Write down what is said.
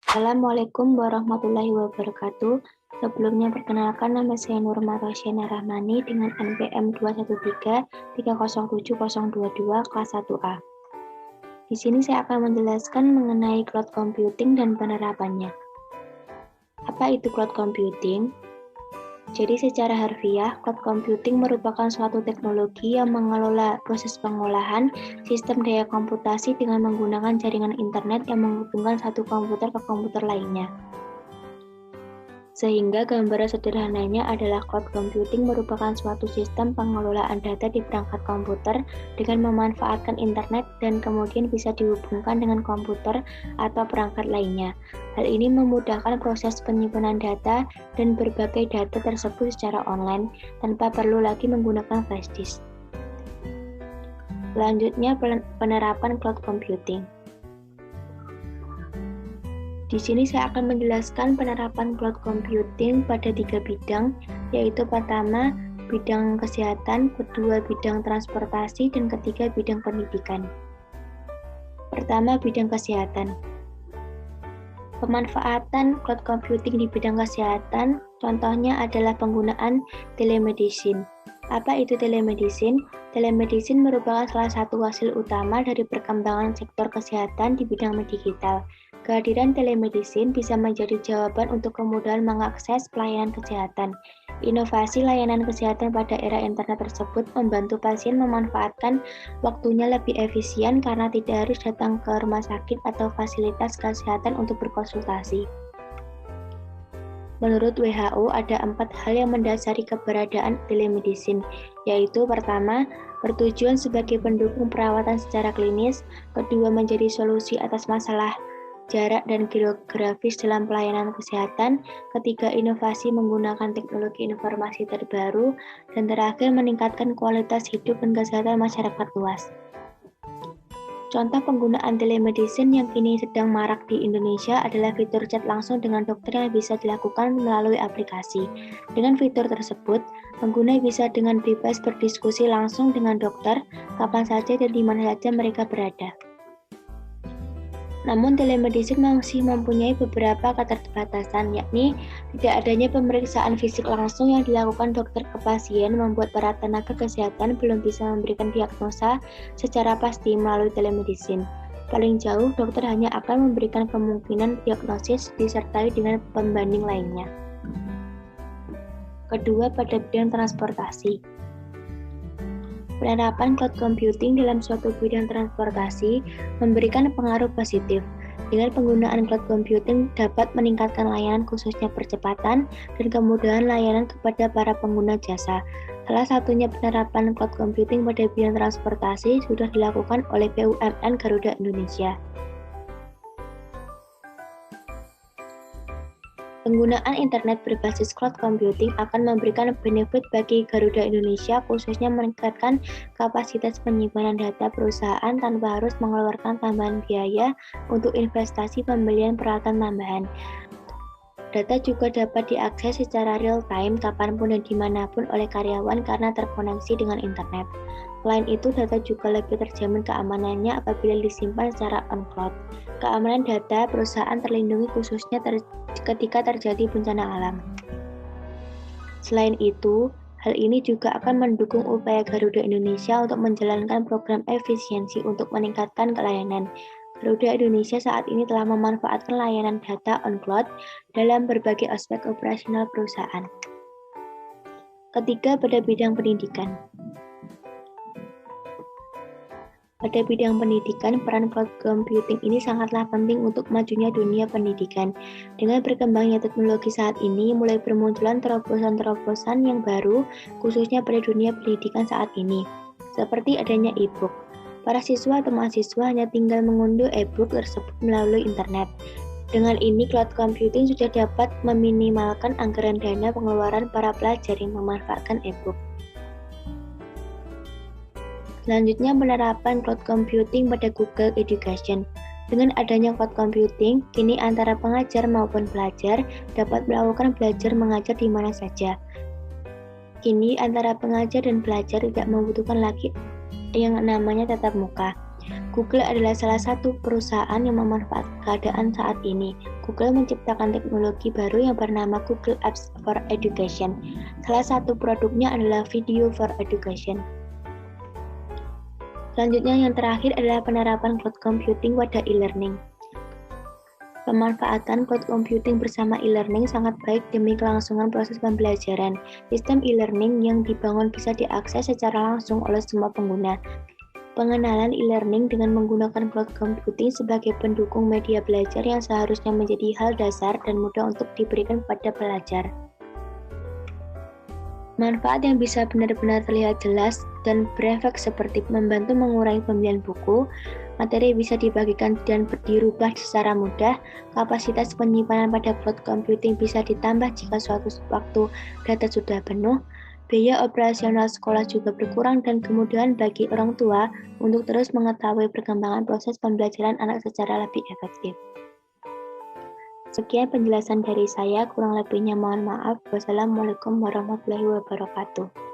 Assalamualaikum warahmatullahi wabarakatuh. Sebelumnya perkenalkan, nama saya Nurma Rosyana Rahmani dengan NPM 213307022 kelas 1A. Di sini saya akan menjelaskan mengenai cloud computing dan penerapannya. Apa itu cloud computing? Jadi secara harfiah, cloud computing merupakan suatu teknologi yang mengelola proses pengolahan sistem daya komputasi dengan menggunakan jaringan internet yang menghubungkan satu komputer ke komputer lainnya. Sehingga gambaran sederhananya adalah cloud computing merupakan suatu sistem pengelolaan data di perangkat komputer dengan memanfaatkan internet dan kemudian bisa dihubungkan dengan komputer atau perangkat lainnya. Hal ini memudahkan proses penyimpanan data dan berbagai data tersebut secara online tanpa perlu lagi menggunakan flash disk. Selanjutnya, penerapan cloud computing. Di sini saya akan menjelaskan penerapan cloud computing pada 3 bidang, yaitu pertama, bidang kesehatan, kedua, bidang transportasi, dan ketiga, bidang pendidikan. Pertama, bidang kesehatan. Pemanfaatan cloud computing di bidang kesehatan, contohnya adalah penggunaan telemedicine. Apa itu telemedicine? Telemedicine merupakan salah satu hasil utama dari perkembangan sektor kesehatan di bidang digital. Kehadiran telemedicine bisa menjadi jawaban untuk kemudahan mengakses pelayanan kesehatan. Inovasi layanan kesehatan pada era internet tersebut membantu pasien memanfaatkan waktunya lebih efisien karena tidak harus datang ke rumah sakit atau fasilitas kesehatan untuk berkonsultasi. Menurut WHO, ada 4 hal yang mendasari keberadaan telemedicine, yaitu pertama, bertujuan sebagai pendukung perawatan secara klinis, kedua, menjadi solusi atas masalah jarak dan geografis dalam pelayanan kesehatan, ketiga, inovasi menggunakan teknologi informasi terbaru, dan terakhir, meningkatkan kualitas hidup dan kesehatan masyarakat luas. Contoh penggunaan telemedicine yang kini sedang marak di Indonesia adalah fitur chat langsung dengan dokter yang bisa dilakukan melalui aplikasi. Dengan fitur tersebut, pengguna bisa dengan bebas berdiskusi langsung dengan dokter kapan saja dan di mana saja mereka berada. Namun telemedicine masih mempunyai beberapa keterbatasan, yakni tidak adanya pemeriksaan fisik langsung yang dilakukan dokter ke pasien membuat para tenaga kesehatan belum bisa memberikan diagnosa secara pasti melalui telemedicine. Paling jauh, dokter hanya akan memberikan kemungkinan diagnosis disertai dengan pembanding lainnya. Kedua, pada bidang transportasi. Penerapan cloud computing dalam suatu bidang transportasi memberikan pengaruh positif. Dengan penggunaan cloud computing dapat meningkatkan layanan khususnya percepatan dan kemudahan layanan kepada para pengguna jasa. Salah satunya penerapan cloud computing pada bidang transportasi sudah dilakukan oleh BUMN Garuda Indonesia. Penggunaan internet berbasis cloud computing akan memberikan benefit bagi Garuda Indonesia, khususnya meningkatkan kapasitas penyimpanan data perusahaan tanpa harus mengeluarkan tambahan biaya untuk investasi pembelian peralatan tambahan. Data juga dapat diakses secara real-time kapanpun dan dimanapun oleh karyawan karena terkoneksi dengan internet. Selain itu, data juga lebih terjamin keamanannya apabila disimpan secara on-cloud. Keamanan data perusahaan terlindungi khususnya ketika terjadi bencana alam. Selain itu, hal ini juga akan mendukung upaya Garuda Indonesia untuk menjalankan program efisiensi untuk meningkatkan layanan. Garuda Indonesia saat ini telah memanfaatkan layanan data on-cloud dalam berbagai aspek operasional perusahaan. Ketiga, pada bidang pendidikan. Pada bidang pendidikan, peran cloud computing ini sangatlah penting untuk majunya dunia pendidikan. Dengan berkembangnya teknologi saat ini, mulai bermunculan terobosan-terobosan yang baru, khususnya pada dunia pendidikan saat ini, seperti adanya e-book. Para siswa atau mahasiswa hanya tinggal mengunduh e-book tersebut melalui internet. Dengan ini, cloud computing sudah dapat meminimalkan anggaran dana pengeluaran para pelajar yang memanfaatkan e-book. Selanjutnya, penerapan cloud computing pada Google Education. Dengan adanya cloud computing, kini antara pengajar maupun pelajar dapat melakukan belajar mengajar di mana saja. Kini antara pengajar dan pelajar tidak membutuhkan lagi yang namanya tatap muka. Google adalah salah satu perusahaan yang memanfaatkan keadaan saat ini. Google menciptakan teknologi baru yang bernama Google Apps for Education. Salah satu produknya adalah Video for Education. Selanjutnya yang terakhir adalah penerapan cloud computing pada e-learning. Pemanfaatan cloud computing bersama e-learning sangat baik demi kelangsungan proses pembelajaran. Sistem e-learning yang dibangun bisa diakses secara langsung oleh semua pengguna. Pengenalan e-learning dengan menggunakan cloud computing sebagai pendukung media belajar yang seharusnya menjadi hal dasar dan mudah untuk diberikan pada pelajar. Manfaat yang bisa benar-benar terlihat jelas dan berefek seperti membantu mengurangi pembelian buku, materi bisa dibagikan dan dirubah secara mudah, kapasitas penyimpanan pada cloud computing bisa ditambah jika suatu waktu data sudah penuh, biaya operasional sekolah juga berkurang dan kemudahan bagi orang tua untuk terus mengetahui perkembangan proses pembelajaran anak secara lebih efektif. Sekian penjelasan dari saya, kurang lebihnya mohon maaf. Wassalamualaikum warahmatullahi wabarakatuh.